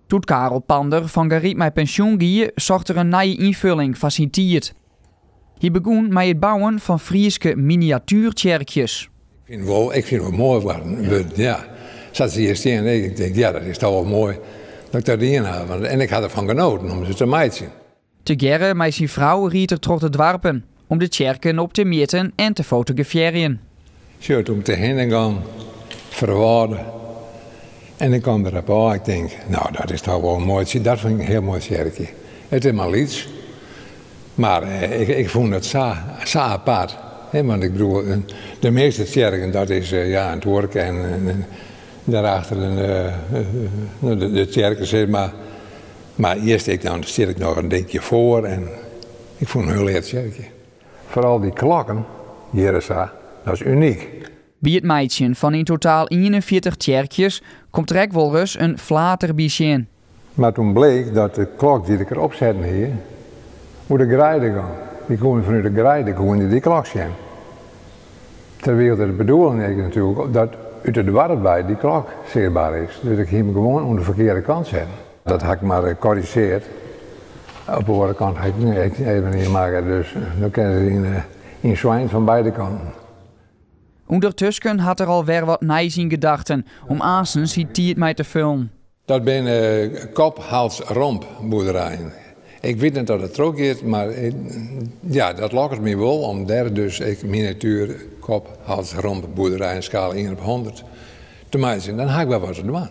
Toen Karel Pander van Gariet met pensioen gie, zocht er een nieuwe invulling van zijn tiert. Hij begon met het bouwen van Frieske miniatuurkerkjes. Ik vind het wel mooi worden. Ja. Zat ze hier staan en ik denk, ja, dat is toch wel mooi dat ik dat erin heb. En ik had ervan genoten om ze te meiden. Tegerre met zijn vrouw riet er trok de dwarpen om de kerken op te meten en te fotograferen. Zo, toen ik erheen gaan, verwaarden. En ik kwam erop aan, ik denk, nou, dat is toch wel mooi. Dat vind ik een heel mooi kerkje. Het is maar iets. Maar ik vond het zo apart. Want ik bedoel, de meeste kerken, dat is het werk en daarachter de kerken, zeg maar. Maar eerst stel ik nog een denkje voor en ik vond een heel leuk kerkje. Vooral die klokken, hier dat is uniek. Bij het meidje van in totaal 41 kerkjes komt er ook wel eens een flater bij in. Maar toen bleek dat de klok die ik erop zette hier, moet de grijde gaan. Die komen vanuit de grijde, die klok zien. Terwijl de bedoeling is natuurlijk dat uit de dwarp bij die klok zichtbaar is. Dus ik ging hem gewoon aan de verkeerde kant zetten. Dat had ik maar gecorrigeerd. Op de andere kant had ik even niet maken, dus dan kunnen ze in zwijn van beide kanten. Ondertussen had er alweer wat nieuws in gedachten om aansens die tijd mee te filmen. Dat zijn kop, hals, romp boerderijen. Ik weet niet dat het er ook is, maar ja, dat lokt me wel om daar dus miniatuur kop, hals, romp boerderijen schaal 1 op 100 te maken. Dan ga ik wel wat te doen.